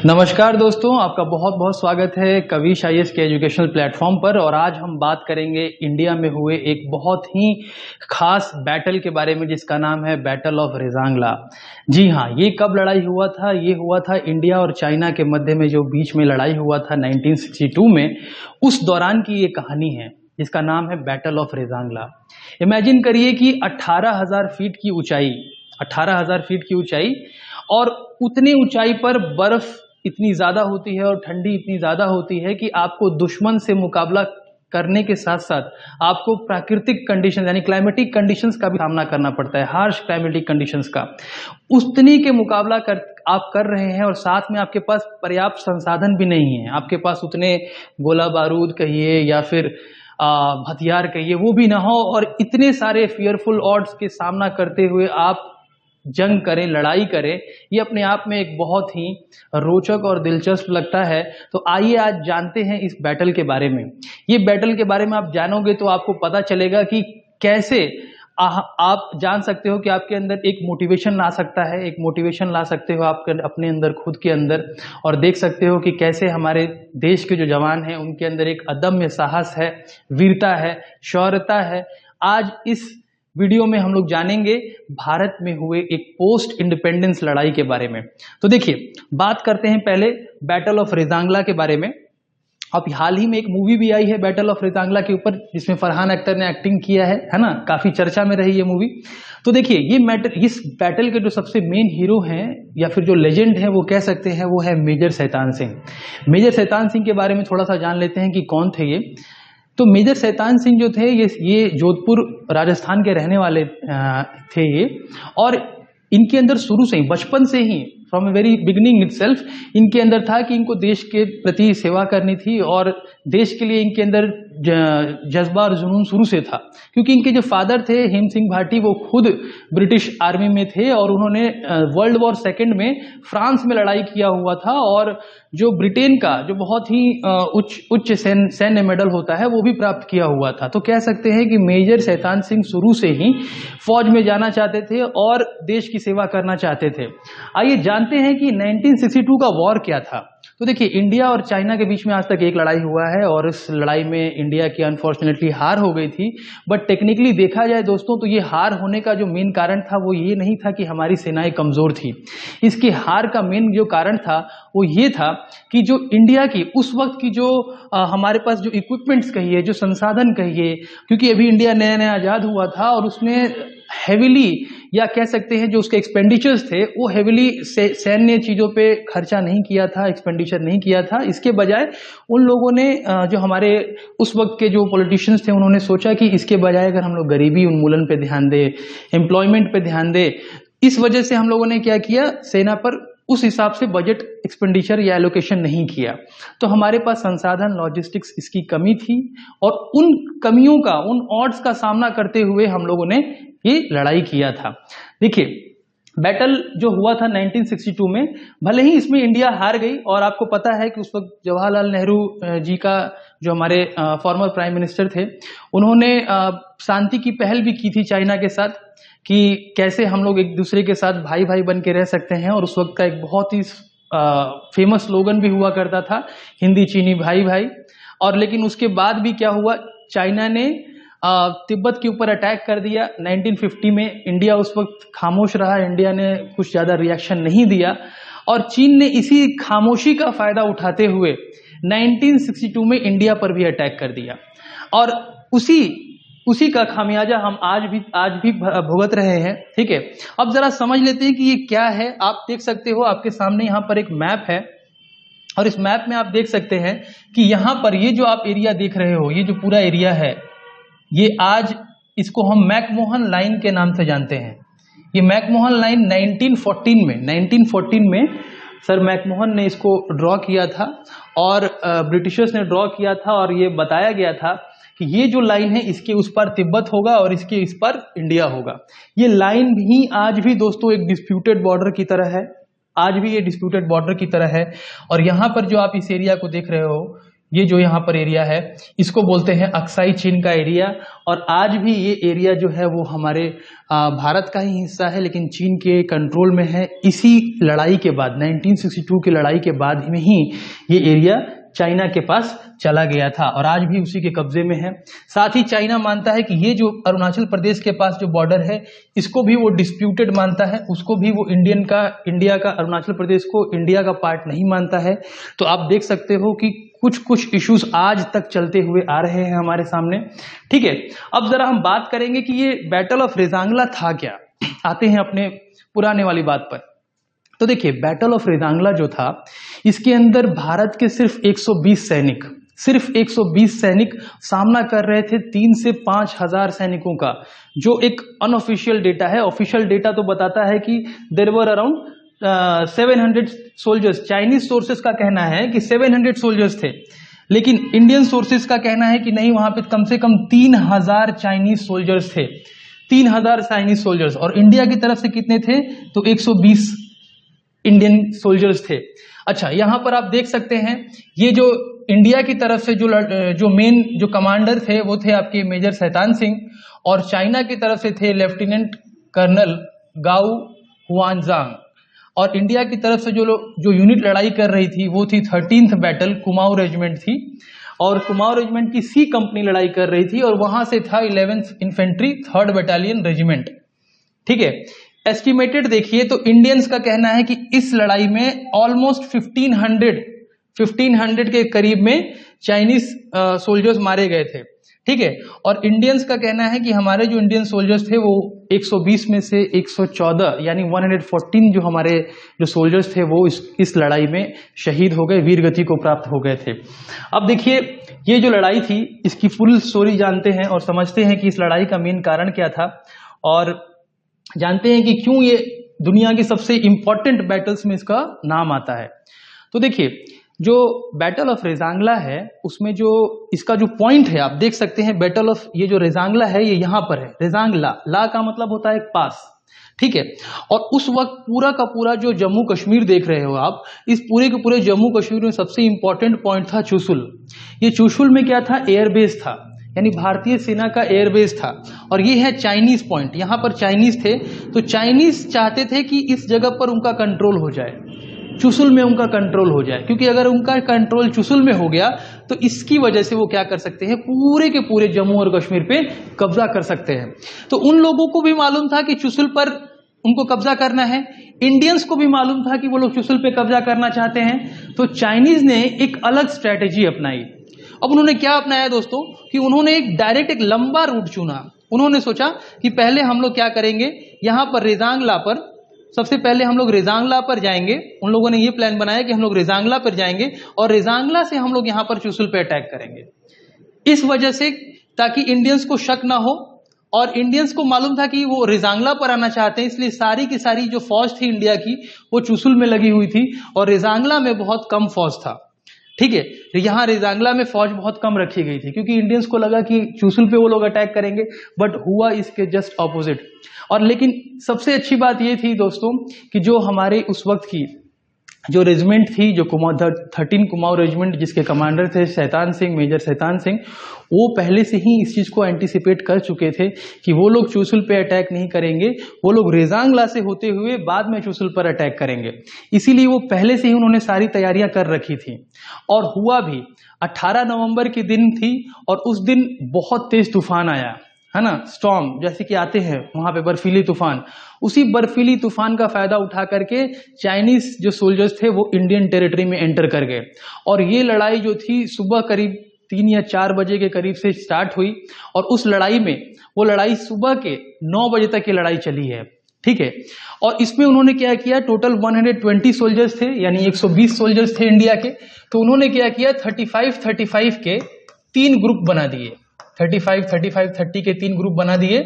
नमस्कार दोस्तों, आपका बहुत बहुत स्वागत है कविश आईएएस के एजुकेशनल प्लेटफॉर्म पर। और आज हम बात करेंगे इंडिया में हुए एक बहुत ही खास बैटल के बारे में जिसका नाम है बैटल ऑफ रेजांगला। जी हाँ, ये कब लड़ाई हुआ था? ये हुआ था इंडिया और चाइना के मध्य में, जो बीच में लड़ाई हुआ था 1962 में। उस दौरान की ये कहानी है जिसका नाम है बैटल ऑफ रेजांगला। इमेजिन करिए कि 18,000 फीट की ऊंचाई, 18,000 फीट की ऊंचाई, और उतनी ऊंचाई पर बर्फ इतनी ज्यादा होती है और ठंडी इतनी ज्यादा होती है कि आपको दुश्मन से मुकाबला करने के साथ साथ आपको प्राकृतिक कंडीशन यानी क्लाइमेटिक कंडीशंस का भी सामना करना पड़ता है, हार्श क्लाइमेटिक कंडीशंस का। उतनी के मुकाबला आप कर रहे हैं और साथ में आपके पास पर्याप्त संसाधन भी नहीं है। आपके पास उतने गोला बारूद कहिए या फिर हथियार कहिए, वो भी ना हो, और इतने सारे फियरफुल ऑड्स के सामना करते हुए आप जंग करें, लड़ाई करें। ये अपने आप में एक बहुत ही रोचक और दिलचस्प लगता है। तो आइए आज जानते हैं इस बैटल के बारे में। ये बैटल के बारे में आप जानोगे तो आपको पता चलेगा कि कैसे आप जान सकते हो कि आपके अंदर एक मोटिवेशन ला सकता है, एक मोटिवेशन ला सकते हो आप अपने अंदर, खुद के अंदर, और देख सकते हो कि कैसे हमारे देश के जो जवान हैं उनके अंदर एक अदम्य साहस है, वीरता है, शौर्यता है। आज इस वीडियो में हम लोग जानेंगे भारत में हुए एक पोस्ट इंडिपेंडेंस लड़ाई के बारे में। तो देखिए, बात करते हैं पहले बैटल ऑफ रेजांगला के बारे में। अब हाल ही में एक मूवी भी आई है बैटल ऑफ रेजांगला के ऊपर, जिसमें फरहान अख्तर ने एक्टिंग किया है ना, काफी चर्चा में रही ये मूवी। तो देखिए, इस बैटल के जो सबसे मेन हीरो हैं या फिर जो लेजेंड है, वो कह सकते हैं, वो है मेजर शैतान सिंह। मेजर शैतान सिंह के बारे में थोड़ा सा जान लेते हैं कि कौन थे ये। तो मेजर शैतान सिंह जो थे, ये जोधपुर राजस्थान के रहने वाले थे ये। और इनके अंदर शुरू से ही, बचपन से ही, from a very beginning itself, इनके अंदर था कि इनको देश के प्रति सेवा करनी थी और देश के लिए इनके अंदर जज्बा और जुनून शुरू से था। क्योंकि इनके जो फादर थे हेम सिंह भाटी, वो खुद ब्रिटिश आर्मी में थे और उन्होंने वर्ल्ड वॉर सेकेंड में फ्रांस में लड़ाई किया हुआ था, और जो ब्रिटेन का जो बहुत ही उच्च सैन्य मेडल होता है वो भी प्राप्त किया हुआ था। तो कह सकते हैं कि मेजर शैतान सिंह शुरू से ही फौज में जाना चाहते थे और देश की सेवा करना चाहते थे। आइए जानते हैं कि 1962 का वॉर क्या था। तो देखिए, इंडिया और चाइना के बीच में आज तक एक लड़ाई हुआ है और इस लड़ाई में इंडिया की अनफॉर्चुनेटली हार हो गई थी। बट टेक्निकली देखा जाए दोस्तों, तो ये हार होने का जो मेन कारण था वो ये नहीं था कि हमारी सेनाएं कमजोर थी। इसकी हार का मेन जो कारण था वो ये था कि जो इंडिया की उस वक्त की जो हमारे पास जो इक्विपमेंट्स कहिए, जो संसाधन कहिए, क्योंकि अभी इंडिया नया नया आजाद हुआ था और उसमें हेविली, या कह सकते हैं जो उसके एक्सपेंडिचर्स थे वो हेविली सैन्य चीजों पे खर्चा नहीं किया था, एक्सपेंडिचर नहीं किया था। इसके बजाय उन लोगों ने, जो हमारे उस वक्त के जो पॉलिटिशियंस थे, उन्होंने सोचा कि इसके बजाय अगर हम लोग गरीबी उन्मूलन पे ध्यान दें, एम्प्लॉयमेंट पे ध्यान दें, इस वजह से हम लोगों ने क्या किया, सेना पर उस हिसाब से बजट एक्सपेंडिचर या एलोकेशन नहीं किया। तो हमारे पास संसाधन, लॉजिस्टिक्स, इसकी कमी थी और उन कमियों का, उन ऑड्स का सामना करते हुए हम लोगों ने ये लड़ाई किया था। देखिए, बैटल जो हुआ था 1962 में, भले ही इसमें इंडिया हार गई, और आपको पता है कि उस वक्त जवाहरलाल नेहरू जी का, जो हमारे फॉर्मर प्राइम मिनिस्टर थे, उन्होंने शांति की पहल भी की थी चाइना के साथ कि कैसे हम लोग एक दूसरे के साथ भाई भाई बन के रह सकते हैं। और उस वक्त का एक बहुत ही फेमस स्लोगन भी हुआ करता था, हिंदी चीनी भाई भाई। और लेकिन उसके बाद भी क्या हुआ, चाइना ने तिब्बत के ऊपर अटैक कर दिया 1950 में। इंडिया उस वक्त खामोश रहा, इंडिया ने कुछ ज्यादा रिएक्शन नहीं दिया, और चीन ने इसी खामोशी का फायदा उठाते हुए 1962 में इंडिया पर भी अटैक कर दिया। और उसी का खामियाजा हम आज भी भुगत रहे हैं। ठीक है, अब जरा समझ लेते हैं कि ये क्या है। आप देख सकते हो, आपके सामने यहाँ पर एक मैप है, और इस मैप में आप देख सकते हैं कि यहाँ पर ये जो आप एरिया देख रहे हो, ये जो पूरा एरिया है, ये आज इसको हम मैकमोहन लाइन के नाम से जानते हैं। ये मैकमोहन लाइन 1914 में सर मैकमोहन ने इसको ड्रॉ किया था, और ब्रिटिशर्स ने ड्रॉ किया था, और ये बताया गया था कि ये जो लाइन है, इसके उस पार तिब्बत होगा और इसके इस पार इंडिया होगा। ये लाइन भी आज भी दोस्तों एक डिस्प्यूटेड बॉर्डर की तरह है, आज भी ये डिस्प्यूटेड बॉर्डर की तरह है। और यहाँ पर जो आप इस एरिया को देख रहे हो, ये जो यहाँ पर एरिया है इसको बोलते हैं अक्साई चीन का एरिया। और आज भी ये एरिया जो है वो हमारे भारत का ही हिस्सा है, लेकिन चीन के कंट्रोल में है। इसी लड़ाई के बाद 1962 की लड़ाई के बाद में ही ये एरिया चाइना के पास चला गया था और आज भी उसी के कब्जे में है। साथ ही चाइना मानता है कि ये जो अरुणाचल प्रदेश के पास जो बॉर्डर है इसको भी वो डिस्प्यूटेड मानता है, उसको भी वो इंडिया का अरुणाचल प्रदेश को इंडिया का पार्ट नहीं मानता है। तो आप देख सकते हो कि कुछ इश्यूज आज तक चलते हुए आ रहे हैं हमारे सामने। ठीक है, अब जरा हम बात करेंगे कि ये बैटल ऑफ रेजांगला था क्या। आते हैं अपने पुराने वाली बात पर। तो देखिए, बैटल ऑफ रेजांगला जो था इसके अंदर भारत के सिर्फ 120 सैनिक सामना कर रहे थे 3 से 5 हजार सैनिकों का, जो एक अनऑफिशियल डेटा है। ऑफिशियल डेटा तो बताता है कि there were around 700 soldiers. Chinese sources का कहना है कि 700 सोल्जर्स थे, लेकिन इंडियन सोर्सेस का कहना है कि नहीं, वहां पे कम से कम 3000 चाइनीज सोल्जर्स थे, 3000 चाइनीज सोल्जर्स। और इंडिया की तरफ से कितने थे? तो 120 इंडियन सोल्जर्स थे। अच्छा, यहां पर आप देख सकते हैं ये जो इंडिया की तरफ से जो मेन जो कमांडर थे वो थे आपके मेजर शैतान सिंह, और चाइना की तरफ से थे लेफ्टिनेंट कर्नल गाओ हुआनजांग। और इंडिया की तरफ से जो यूनिट लड़ाई कर रही थी वो थी 13th बैटल कुमाऊं रेजिमेंट थी, और कुमाऊं रेजिमेंट की सी कंपनी लड़ाई कर रही थी, और वहां से था 11th infantry 3rd battalion regiment. ठीक है, एस्टिमेटेड देखिए तो इंडियंस का कहना है कि इस लड़ाई में ऑलमोस्ट 1500 के करीब में चाइनीज सोल्जर्स मारे गए थे। ठीक है, और इंडियंस का कहना है कि हमारे जो इंडियन सोल्जर्स थे वो 120 में से 114 यानी 114 जो हमारे जो सोल्जर्स थे वो इस लड़ाई में शहीद हो गए, वीर गति को प्राप्त हो गए थे। अब देखिए, ये जो लड़ाई थी इसकी फुल स्टोरी जानते हैं और समझते हैं कि इस लड़ाई का मेन कारण क्या था, और जानते हैं कि क्यों ये दुनिया की सबसे इंपॉर्टेंट बैटल्स में इसका नाम आता है। तो देखिए, जो बैटल ऑफ रेजांगला है उसमें जो इसका जो पॉइंट है आप देख सकते हैं, बैटल ऑफ ये जो रेजांगला है ये यहां पर है। रेजांगला, ला का मतलब होता है पास। ठीक है, और उस वक्त पूरा का पूरा जो जम्मू कश्मीर देख रहे हो आप, इस पूरे के पूरे जम्मू कश्मीर में सबसे इंपॉर्टेंट पॉइंट था चुशुल। ये चुशुल में क्या था? एयरबेस था, यानी भारतीय सेना का एयरबेस था। और ये है चाइनीज पॉइंट, यहां पर चाइनीज थे, तो चाइनीज चाहते थे कि इस जगह पर उनका कंट्रोल हो जाए, चुशुल में उनका कंट्रोल हो जाए, क्योंकि अगर उनका कंट्रोल चुशुल में हो गया तो इसकी वजह से वो क्या कर सकते हैं, पूरे के पूरे जम्मू और कश्मीर पे कब्जा कर सकते हैं। तो उन लोगों को भी मालूम था कि चुशुल पर उनको कब्जा करना है, इंडियंस को भी मालूम था कि वो लोग चुशुल पे कब्जा करना चाहते हैं। तो चाइनीज ने एक अलग स्ट्रेटेजी अपनाई। अब उन्होंने क्या अपनाया दोस्तों, कि उन्होंने एक लंबा रूट चुना। उन्होंने सोचा कि पहले हम लोग क्या करेंगे, यहां पर रेजांगला पर सबसे पहले हम लोग रेजांगला पर जाएंगे। उन लोगों ने ये प्लान बनाया कि हम लोग रेजांगला पर जाएंगे और रेजांगला से हम लोग यहां पर चुशुल पे अटैक करेंगे। इस वजह से ताकि इंडियंस को शक ना हो, और इंडियंस को मालूम था कि वो रेजांगला पर आना चाहते हैं, इसलिए सारी की सारी जो फौज थी इंडिया की वो चुशुल में लगी हुई थी और रेजांगला में बहुत कम फौज था। ठीक है, यहां रेजांगला में फौज बहुत कम रखी गई थी क्योंकि इंडियंस को लगा कि चुशुल पे वो लोग अटैक करेंगे, बट हुआ इसके जस्ट ऑपोजिट। और लेकिन सबसे अच्छी बात ये थी दोस्तों कि जो हमारे उस वक्त की जो रेजिमेंट थी, जो 13 कुमाऊं रेजिमेंट, जिसके कमांडर थे शैतान सिंह, मेजर शैतान सिंह, वो पहले से ही इस चीज को एंटीसिपेट कर चुके थे कि वो लोग चुशुल पे अटैक नहीं करेंगे, वो लोग रेजांगला से होते हुए बाद में चुशुल पर अटैक करेंगे। इसीलिए वो पहले से ही उन्होंने सारी तैयारियां कर रखी थी। और हुआ भी 18 नवंबर के दिन थी और उस दिन बहुत तेज तूफान आया, है ना, स्टॉर्म जैसे कि आते हैं वहां पे, बर्फीली तूफान। उसी बर्फीली तूफान का फायदा उठा करके चाइनीज जो सोल्जर्स थे वो इंडियन टेरिटरी में एंटर कर गए। और ये लड़ाई जो थी सुबह करीब 3 या 4 बजे के करीब से स्टार्ट हुई, और उस लड़ाई में वो लड़ाई सुबह के 9 बजे तक ये लड़ाई चली है। ठीक है, और इसमें उन्होंने क्या किया, टोटल 120 सोल्जर्स थे, यानी 120 सोल्जर्स थे इंडिया के। तो उन्होंने क्या किया, 35 के 3 ग्रुप बना दिए, 30 के 3 ग्रुप बना दिए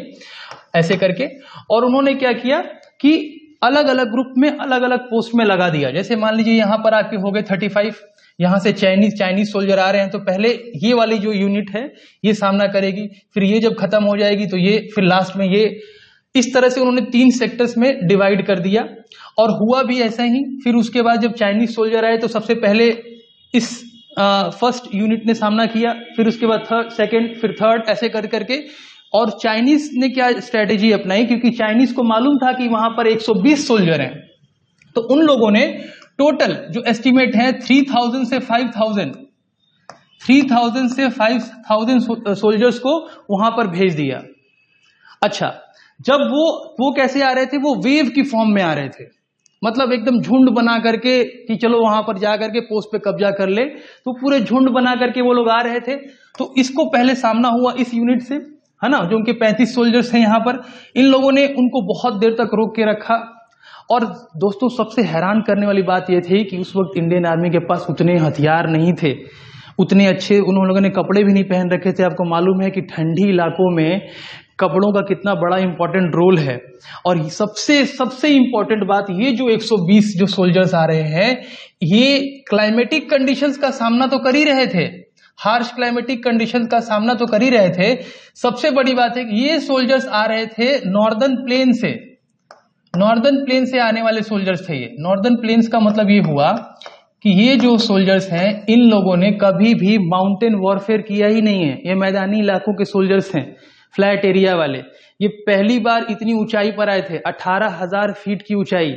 ऐसे करके। और उन्होंने क्या किया कि अलग अलग ग्रुप में अलग अलग पोस्ट में लगा दिया। जैसे मान लीजिए यहां पर आके हो गए 35, यहां से चाइनीज सोल्जर आ रहे हैं, तो पहले ये वाली जो यूनिट है ये सामना करेगी, फिर ये जब खत्म हो जाएगी तो ये, फिर लास्ट में ये। इस तरह से उन्होंने 3 सेक्टर्स में डिवाइड कर दिया। और हुआ भी ऐसा ही। फिर उसके बाद जब चाइनीज सोल्जर आए तो सबसे पहले इस फर्स्ट यूनिट ने सामना किया, फिर उसके बाद थर्ड, सेकेंड, फिर थर्ड, ऐसे कर करके। और चाइनीज ने क्या स्ट्रेटेजी अपनाई, क्योंकि चाइनीज को मालूम था कि वहां पर 120 सोल्जर हैं, तो उन लोगों ने टोटल जो एस्टिमेट है 3000 से 5000 सोल्जर्स को वहां पर भेज दिया। अच्छा, जब वो कैसे आ रहे थे, वो वेव की फॉर्म में आ रहे थे, मतलब एकदम झुंड बना करके कि चलो वहां पर जा करके पोस्ट पे कब्जा कर ले, तो पूरे झुंड बना करके वो लोग आ रहे थे। तो इसको पहले सामना हुआ इस यूनिट से, है ना, जो उनके 35 सोल्जर्स हैं यहाँ पर। इन लोगों ने उनको बहुत देर तक रोक के रखा। और दोस्तों, सबसे हैरान करने वाली बात यह थी कि उस वक्त इंडियन आर्मी के पास उतने हथियार नहीं थे, उतने अच्छे उन लोगों ने कपड़े भी नहीं पहन रखे थे। आपको मालूम है कि ठंडी इलाकों में कपड़ों का कितना बड़ा इंपॉर्टेंट रोल है। और सबसे इंपॉर्टेंट बात, ये जो 120 जो सोल्जर्स आ रहे हैं, ये क्लाइमेटिक कंडीशंस का सामना तो कर ही रहे थे, हार्श क्लाइमेटिक कंडीशंस का सामना तो कर ही रहे थे। सबसे बड़ी बात है कि ये सोल्जर्स आ रहे थे नॉर्दर्न प्लेन से, नॉर्दर्न प्लेन से आने वाले सोल्जर्स थे ये। नॉर्दर्न प्लेन्स का मतलब ये हुआ कि ये जो सोल्जर्स हैं, इन लोगों ने कभी भी माउंटेन वॉरफेयर किया ही नहीं है। ये मैदानी इलाकों के सोल्जर्स हैं, फ्लैट एरिया वाले। ये पहली बार इतनी ऊंचाई पर आए थे, 18,000 फीट की ऊंचाई।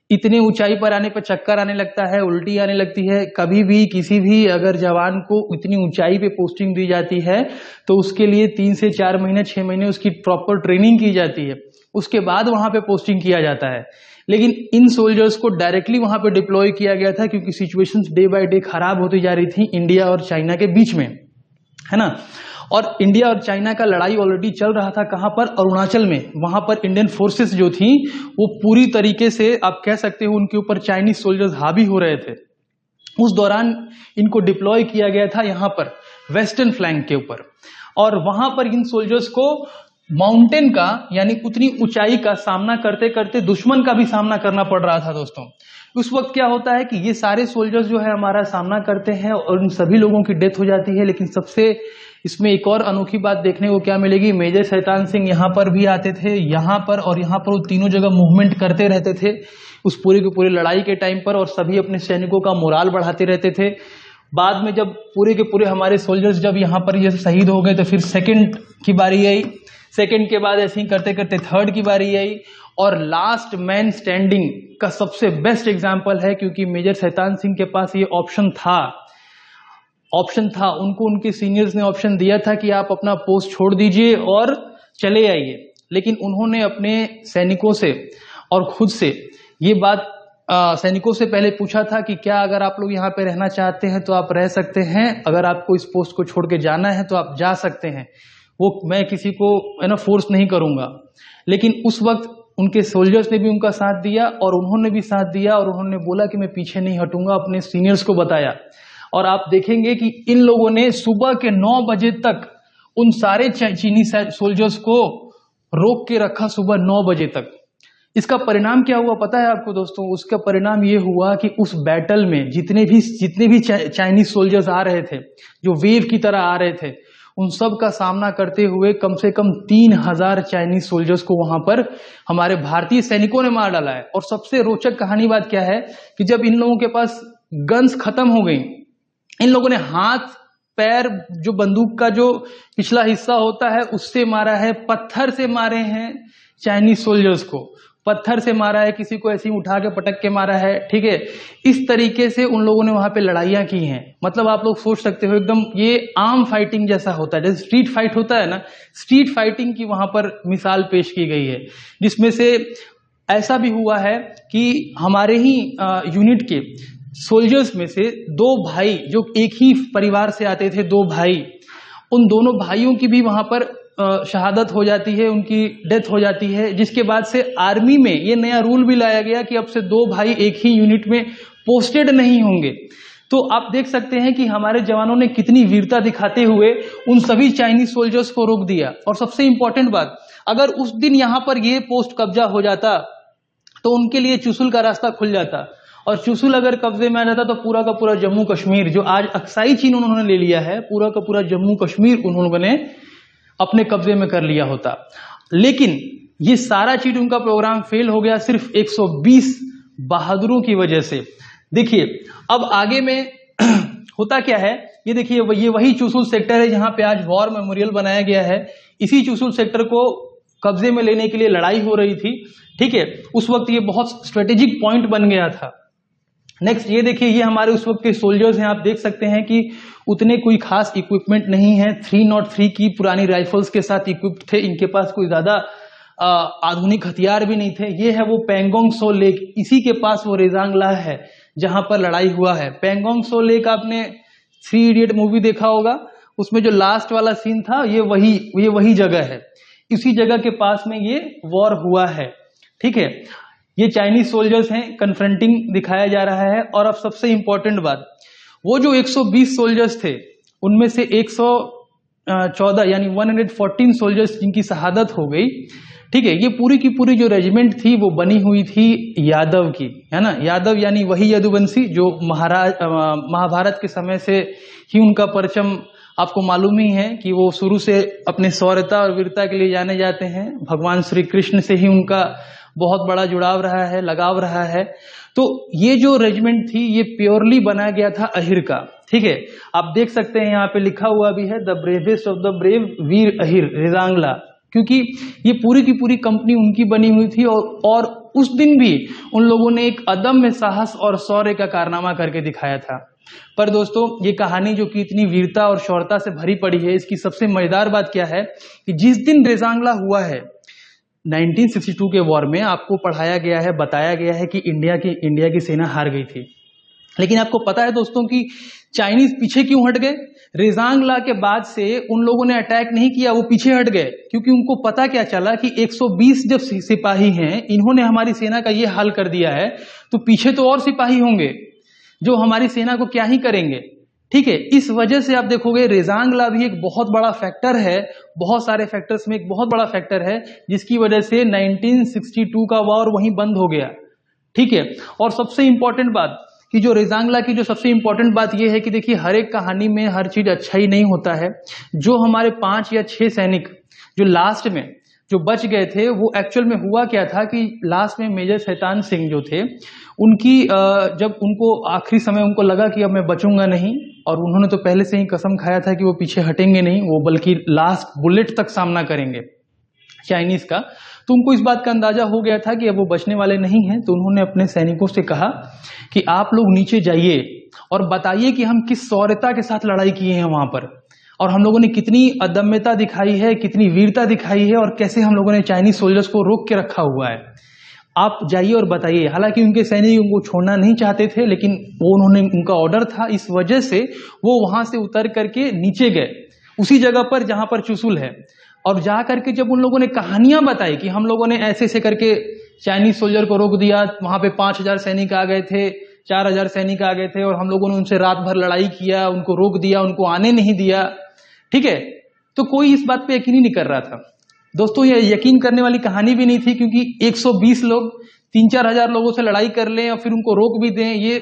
इतने ऊंचाई पर आने पर चक्कर आने लगता है, उल्टी आने लगती है। कभी भी किसी भी अगर जवान को इतनी ऊंचाई पे पोस्टिंग दी जाती है तो उसके लिए 3 से 4 महीने 6 महीने उसकी प्रॉपर ट्रेनिंग की जाती है, उसके बाद वहां पे पोस्टिंग किया जाता है। लेकिन इन सोल्जर्स को डायरेक्टली वहां पे डिप्लॉय किया गया था, क्योंकि सिचुएशंस डे बाय डे खराब होती जा रही थी इंडिया और चाइना के बीच में, है ना। और इंडिया और चाइना का लड़ाई ऑलरेडी चल रहा था, कहां पर, अरुणाचल में। वहां पर इंडियन फोर्सेस जो थी वो पूरी तरीके से, आप कह सकते हो, उनके ऊपर चाइनीज सोल्जर्स हावी हो रहे थे। उस दौरान इनको डिप्लॉय किया गया था यहां पर वेस्टर्न फ्लैंक के ऊपर। और वहां पर इन सोल्जर्स को माउंटेन का, यानी उतनी ऊंचाई का सामना करते करते दुश्मन का भी सामना करना पड़ रहा था। दोस्तों, उस वक्त क्या होता है कि ये सारे सोल्जर्स जो है हमारा सामना करते हैं और उन सभी लोगों की डेथ हो जाती है। लेकिन सबसे इसमें एक और अनोखी बात देखने को क्या मिलेगी, मेजर शैतान सिंह यहाँ पर भी आते थे, यहाँ पर और यहाँ पर, वो तीनों जगह मूवमेंट करते रहते थे उस पूरे की पूरी लड़ाई के टाइम पर, और सभी अपने सैनिकों का मोराल बढ़ाते रहते थे। बाद में जब पूरे के पूरे हमारे सोल्जर्स जब यहाँ पर जैसे शहीद हो गए, तो फिर सेकंड की बारी आई, सेकंड के बाद ऐसे ही करते करते थर्ड की बारी आई, और लास्ट मैन स्टैंडिंग का सबसे बेस्ट एग्जाम्पल है, क्योंकि मेजर शैतान सिंह के पास ये ऑप्शन था, उनको उनके सीनियर्स ने ऑप्शन दिया था कि आप अपना पोस्ट छोड़ दीजिए और चले आइए। लेकिन उन्होंने अपने सैनिकों से और खुद से ये बात सैनिकों से पहले पूछा था कि क्या अगर आप लोग यहाँ पे रहना चाहते हैं तो आप रह सकते हैं, अगर आपको इस पोस्ट को छोड़ के जाना है तो आप जा सकते हैं, वो मैं किसी को फोर्स नहीं करूंगा। लेकिन उस वक्त उनके सोल्जर्स ने भी उनका साथ दिया और उन्होंने भी साथ दिया, और उन्होंने बोला कि मैं पीछे नहीं हटूंगा, अपने सीनियर्स को बताया। और आप देखेंगे कि इन लोगों ने सुबह के 9 बजे तक उन सारे चीनी सोल्जर्स को रोक के रखा, सुबह 9 बजे तक। इसका परिणाम क्या हुआ पता है आपको दोस्तों? उसका परिणाम ये हुआ कि उस बैटल में जितने भी चाइनीज सोल्जर्स आ रहे थे, जो वेव की तरह आ रहे थे, उन सब का सामना करते हुए कम से कम 3000 चाइनीज सोल्जर्स को वहां पर हमारे भारतीय सैनिकों ने मार डाला है। और सबसे रोचक कहानी बात क्या है कि जब इन लोगों के पास गन्स खत्म हो गई, इन लोगों ने हाथ पैर, जो बंदूक का जो पिछला हिस्सा होता है उससे मारा है, पत्थर से मारे हैं चाइनीज सोल्जर्स को, पत्थर से मारा है, किसी को ऐसे ही उठा के पटक के मारा है, ठीक है। इस तरीके से उन लोगों ने वहां पे लड़ाइयां की हैं। मतलब आप लोग सोच सकते हो एकदम ये आर्म फाइटिंग जैसा होता है, जैसे स्ट्रीट फाइट होता है ना, स्ट्रीट फाइटिंग की वहां पर मिसाल पेश की गई है। जिसमें से ऐसा भी हुआ है कि हमारे ही यूनिट के सोल्जर्स में से 2 भाई जो एक ही परिवार से आते थे, 2 भाई, उन दोनों भाइयों की भी वहां पर शहादत हो जाती है, उनकी डेथ हो जाती है। जिसके बाद से आर्मी में ये नया रूल भी लाया गया कि अब से 2 भाई एक ही यूनिट में पोस्टेड नहीं होंगे। तो आप देख सकते हैं कि हमारे जवानों ने कितनी वीरता दिखाते हुए उन सभी चाइनीज सोल्जर्स को रोक दिया। और सबसे इंपॉर्टेंट बात, अगर उस दिन यहां पर ये पोस्ट कब्जा हो जाता तो उनके लिए चुशुल का रास्ता खुल जाता, और चुशुल अगर कब्जे में आ जाता तो पूरा का पूरा जम्मू कश्मीर, जो आज अक्साई चीन उन्होंने ले लिया है, पूरा का पूरा जम्मू कश्मीर उन्होंने अपने कब्जे में कर लिया होता। लेकिन ये सारा चीज, उनका प्रोग्राम फेल हो गया सिर्फ 120 बहादुरों की वजह से। देखिए अब आगे में होता क्या है, ये देखिए ये वही चुशुल सेक्टर है जहां पे आज वॉर मेमोरियल बनाया गया है। इसी चुशुल सेक्टर को कब्जे में लेने के लिए लड़ाई हो रही थी, ठीक है। उस वक्त ये बहुत स्ट्रेटेजिक पॉइंट बन गया था। नेक्स्ट ये देखिए, ये हमारे उस वक्त के सोल्जर्स हैं। आप देख सकते हैं कि उतने कोई खास इक्विपमेंट नहीं है, 303 की पुरानी राइफल्स के साथ इक्विप्ड थे। इनके पास कोई ज्यादा आधुनिक हथियार भी नहीं थे। ये है वो पेंगोंग सो लेक, इसी के पास वो रेजांग ला है जहां पर लड़ाई हुआ है। पेंगोंग सो लेक आपने 3 इडियट मूवी देखा होगा, उसमें जो लास्ट वाला सीन था ये वही जगह है। इसी जगह के पास में ये वॉर हुआ है, ठीक है। ये चाइनीज सोल्जर्स हैं, कन्फ्रंटिंग दिखाया जा रहा है। और अब सबसे इंपॉर्टेंट बात, वो जो 120 सोल्जर्स थे उनमें से 114 यानी 114 सोल्जर्स जिनकी शहादत हो गई, ठीक है। ये पूरी की पूरी जो रेजिमेंट थी वो बनी हुई थी यादव की, है ना। यादव यानी वही यदुवंशी जो महाभारत के समय से ही उनका परचम आपको मालूम ही है कि वो शुरू से अपने शौर्यता और वीरता के लिए जाने जाते हैं। भगवान श्री कृष्ण से ही उनका बहुत बड़ा जुड़ाव रहा है, लगाव रहा है। तो ये जो रेजिमेंट थी ये प्योरली बनाया गया था अहिर का, ठीक है। आप देख सकते हैं यहाँ पे लिखा हुआ भी है, the bravest of the brave वीर अहिर रेजांगला, क्योंकि ये पूरी की पूरी कंपनी उनकी बनी हुई थी। और उस दिन भी उन लोगों ने एक अदम्य साहस और शौर्य का कारनामा करके दिखाया था। पर दोस्तों, ये कहानी जो कि इतनी वीरता और शौर्यता से भरी पड़ी है, इसकी सबसे मजेदार बात क्या है कि जिस दिन रेजांगला हुआ है 1962 के वॉर में, आपको पढ़ाया गया है, बताया गया है कि इंडिया की सेना हार गई थी। लेकिन आपको पता है दोस्तों कि चाइनीज पीछे क्यों हट गए? रेजांगला के बाद से उन लोगों ने अटैक नहीं किया, वो पीछे हट गए, क्योंकि उनको पता क्या चला कि 120 जब सिपाही हैं, इन्होंने हमारी सेना का ये हाल कर दिया है, तो पीछे तो और सिपाही होंगे जो हमारी सेना को क्या ही करेंगे, ठीक है। इस वजह से आप देखोगे रेजांगला भी एक बहुत बड़ा फैक्टर है, बहुत सारे फैक्टर्स में एक बहुत बड़ा फैक्टर है, जिसकी वजह से 1962 का वॉर वहीं बंद हो गया, ठीक है। और सबसे इंपॉर्टेंट बात कि जो रेजांगला की जो सबसे इंपॉर्टेंट बात यह है कि देखिए, हर एक कहानी में हर चीज अच्छा ही नहीं होता है। जो हमारे 5 या 6 सैनिक जो लास्ट में जो बच गए थे, वो एक्चुअल में हुआ क्या था कि लास्ट में मेजर शैतान सिंह जो थे, उनकी जब उनको आखिरी समय उनको लगा कि अब मैं बचूंगा नहीं, और उन्होंने तो पहले से ही कसम खाया था कि वो पीछे हटेंगे नहीं, वो बल्कि लास्ट बुलेट तक सामना करेंगे चाइनीज का। तो उनको इस बात का अंदाजा हो गया था कि अब वो बचने वाले नहीं हैं। तो उन्होंने अपने सैनिकों से कहा कि आप लोग नीचे जाइए और बताइए कि हम किस शौर्यता के साथ लड़ाई किए हैं वहां पर, और हम लोगों ने कितनी अदम्यता दिखाई है, कितनी वीरता दिखाई है, और कैसे हम लोगों ने चाइनीज सोल्जर्स को रोक के रखा हुआ है। आप जाइए और बताइए। हालांकि उनके सैनिक उनको छोड़ना नहीं चाहते थे, लेकिन वो उनका ऑर्डर था, इस वजह से वो वहां से उतर करके नीचे गए, उसी जगह पर जहां पर चुशुल है। और जा करके जब उन लोगों ने कहानियां बताई कि हम लोगों ने ऐसे ऐसे करके चाइनीज सोल्जर को रोक दिया, वहां पे 5000 सैनिक आ गए थे, 4000 सैनिक आ गए थे, और हम लोगों ने उनसे रात भर लड़ाई किया, उनको रोक दिया, उनको आने नहीं दिया, ठीक है। तो कोई इस बात पे यकीन ही नहीं कर रहा था दोस्तों। ये यकीन करने वाली कहानी भी नहीं थी, क्योंकि 120 लोग 3-4 हजार लोगों से लड़ाई कर लें और फिर उनको रोक भी दें, ये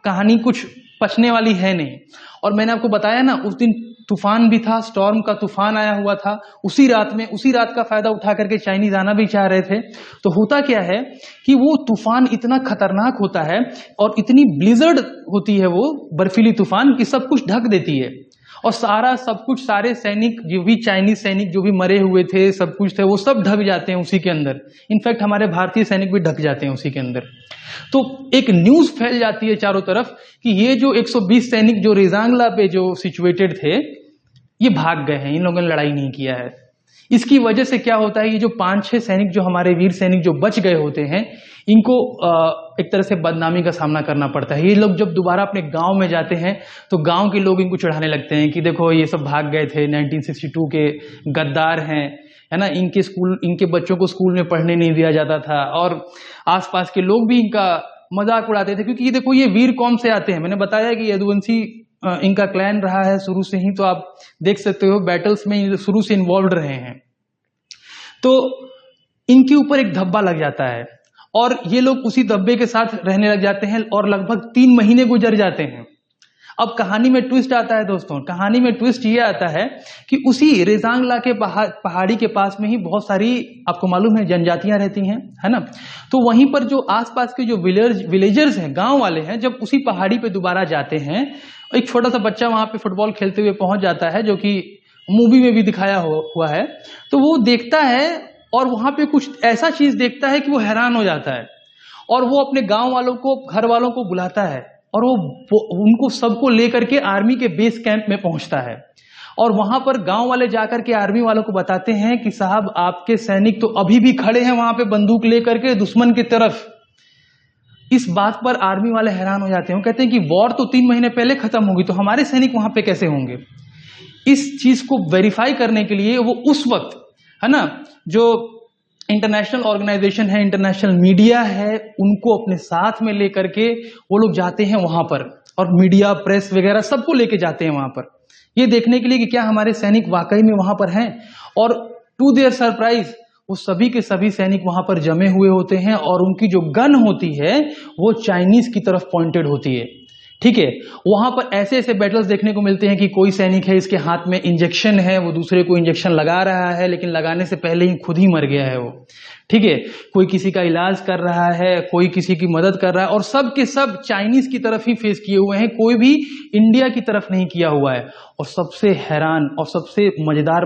कहानी कुछ पचने वाली है नहीं। और मैंने आपको बताया ना, उस दिन तूफान भी था, स्टॉर्म का तूफान आया हुआ था। उसी रात का फायदा उठा करके चाइनीज आना भी चाह रहे थे। तो होता क्या है कि वो तूफान इतना खतरनाक होता है और इतनी ब्लिजर्ड होती है वो बर्फीली तूफान, कि सब कुछ ढक देती है, और सब कुछ सारे सैनिक जो भी चाइनीज सैनिक जो भी मरे हुए थे, सब कुछ थे, वो सब ढक जाते हैं उसी के अंदर। इनफैक्ट हमारे भारतीय सैनिक भी ढक जाते हैं उसी के अंदर। तो एक न्यूज फैल जाती है चारों तरफ कि ये जो 120 सैनिक जो रेजांगला पे जो सिचुएटेड थे, ये भाग गए हैं, इन लोगों ने लड़ाई नहीं किया है। इसकी वजह से क्या होता है, ये जो 5-6 सैनिक जो हमारे वीर सैनिक जो बच गए होते हैं, इनको एक तरह से बदनामी का सामना करना पड़ता है। ये लोग जब दोबारा अपने गांव में जाते हैं तो गांव के लोग इनको चढ़ाने लगते हैं कि देखो ये सब भाग गए थे, 1962 के गद्दार हैं, है ना। इनके बच्चों को स्कूल में पढ़ने नहीं दिया जाता था, और आसपास के लोग भी इनका मजाक उड़ाते थे, क्योंकि ये देखो ये वीर कौम से आते हैं। मैंने बताया कि यदुवंशी इनका क्लैन रहा है शुरू से ही, तो आप देख सकते हो बैटल्स में शुरू से इन्वॉल्व रहे हैं। तो इनके ऊपर एक धब्बा लग जाता है, और ये लोग उसी धब्बे के साथ रहने लग जाते हैं, और लगभग 3 महीने गुजर जाते हैं। अब कहानी में ट्विस्ट आता है दोस्तों, कहानी में ट्विस्ट ये आता है कि उसी रेजांगला के पहाड़ी के पास में ही बहुत सारी, आपको मालूम है, जनजातियां रहती हैं, है ना। तो वहीं पर जो आसपास के जो विलेजर्स हैं, गांव वाले हैं, जब उसी पहाड़ी पे दोबारा जाते हैं, एक छोटा सा बच्चा वहां पे फुटबॉल खेलते हुए पहुंच जाता है, जो कि मूवी में भी दिखाया हुआ है। तो वो देखता है और वहां पे कुछ ऐसा चीज देखता है कि वो हैरान हो जाता है, और वो अपने गांव वालों को, घर वालों को बुलाता है, और वो उनको सबको लेकर के आर्मी के बेस कैंप में पहुंचता है। और वहां पर गांव वाले जाकर के आर्मी वालों को बताते हैं कि साहब, आपके सैनिक तो अभी भी खड़े हैं वहां पे बंदूक लेकर के दुश्मन की तरफ। इस बात पर आर्मी वाले हैरान हो जाते हैं। कहते हैं कि वॉर तो 3 महीने पहले खत्म होगी, तो हमारे सैनिक वहां पे कैसे होंगे। इस चीज को वेरीफाई करने के लिए वो उस वक्त, है ना, जो इंटरनेशनल ऑर्गेनाइजेशन है, इंटरनेशनल मीडिया है, उनको अपने साथ में लेकर के वो लोग जाते हैं वहां पर, और मीडिया, प्रेस वगैरह सबको लेके जाते हैं वहां पर, ये देखने के लिए कि क्या हमारे सैनिक वाकई में वहां पर हैं। और टू देयर सरप्राइज, वो सभी के सभी सैनिक वहां पर जमे हुए होते हैं, और उनकी जो गन होती है वो चाइनीज की तरफ पॉइंटेड होती है। ठीक है, वहां पर ऐसे ऐसे बैटल्स देखने को मिलते हैं कि कोई सैनिक है, इसके हाथ में इंजेक्शन है, वो दूसरे को इंजेक्शन लगा रहा है, लेकिन लगाने से पहले ही खुद ही मर गया है वो। ठीक है, कोई किसी का इलाज कर रहा है, कोई किसी की मदद कर रहा है, और सब के सब चाइनीज की तरफ ही फेस किए हुए हैं, कोई भी इंडिया की तरफ नहीं किया हुआ है। और सबसे हैरान और सबसे मजेदार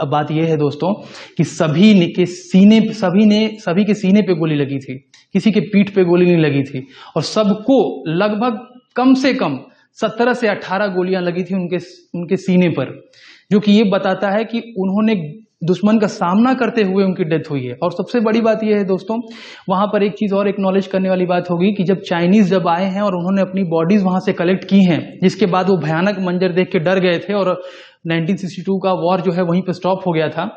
बात यह है दोस्तों कि सभी के सीने पे गोली लगी थी, किसी के पीठ पे गोली नहीं लगी थी, और सबको लगभग कम से कम 17 से 18 गोलियां लगी थी उनके सीने पर, जो कि ये बताता है कि उन्होंने दुश्मन का सामना करते हुए उनकी डेथ हुई है। और सबसे बड़ी बात यह है दोस्तों, वहां पर एक चीज और एक्नॉलेज करने वाली बात होगी कि जब चाइनीज जब आए हैं और उन्होंने अपनी बॉडीज वहां से कलेक्ट की हैं, जिसके बाद वो भयानक मंजर देख के डर गए थे, और 1962 का वॉर जो है वहीं पे स्टॉप हो गया था,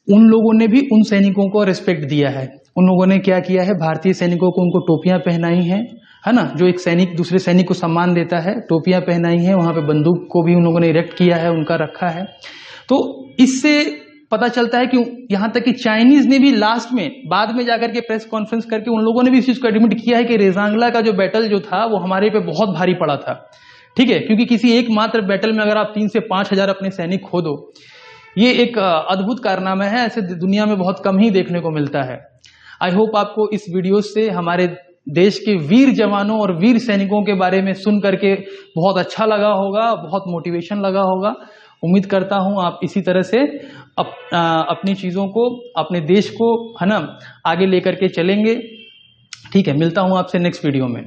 उन लोगों ने भी उन सैनिकों को रिस्पेक्ट दिया है। उन लोगों ने क्या किया है, भारतीय सैनिकों को उनको टोपियां पहनाई हैं, है ना, जो एक सैनिक दूसरे सैनिक को सम्मान देता है, टोपियां पहनाई हैं, वहां पे बंदूक को भी उन लोगों ने इरेक्ट किया है, उनका रखा है। तो इससे पता चलता है कि यहां तक कि चाइनीज ने भी लास्ट में, बाद में जाकर के प्रेस कॉन्फ्रेंस करके उन लोगों ने भी इस चीज को एडमिट किया है कि रेजांगला का जो बैटल जो था वो हमारे पे बहुत भारी पड़ा था। ठीक है, क्योंकि किसी एकमात्र बैटल में अगर आप 3 से 5 हजार अपने सैनिक खो दो, ये एक अद्भुत कारनामा है, ऐसे दुनिया में बहुत कम ही देखने को मिलता है। आई होप आपको इस वीडियो से हमारे देश के वीर जवानों और वीर सैनिकों के बारे में सुन करके बहुत अच्छा लगा होगा, बहुत मोटिवेशन लगा होगा। उम्मीद करता हूं आप इसी तरह से अपनी चीजों को, अपने देश को, है ना, आगे लेकर के चलेंगे। ठीक है, मिलता हूं आपसे नेक्स्ट वीडियो में।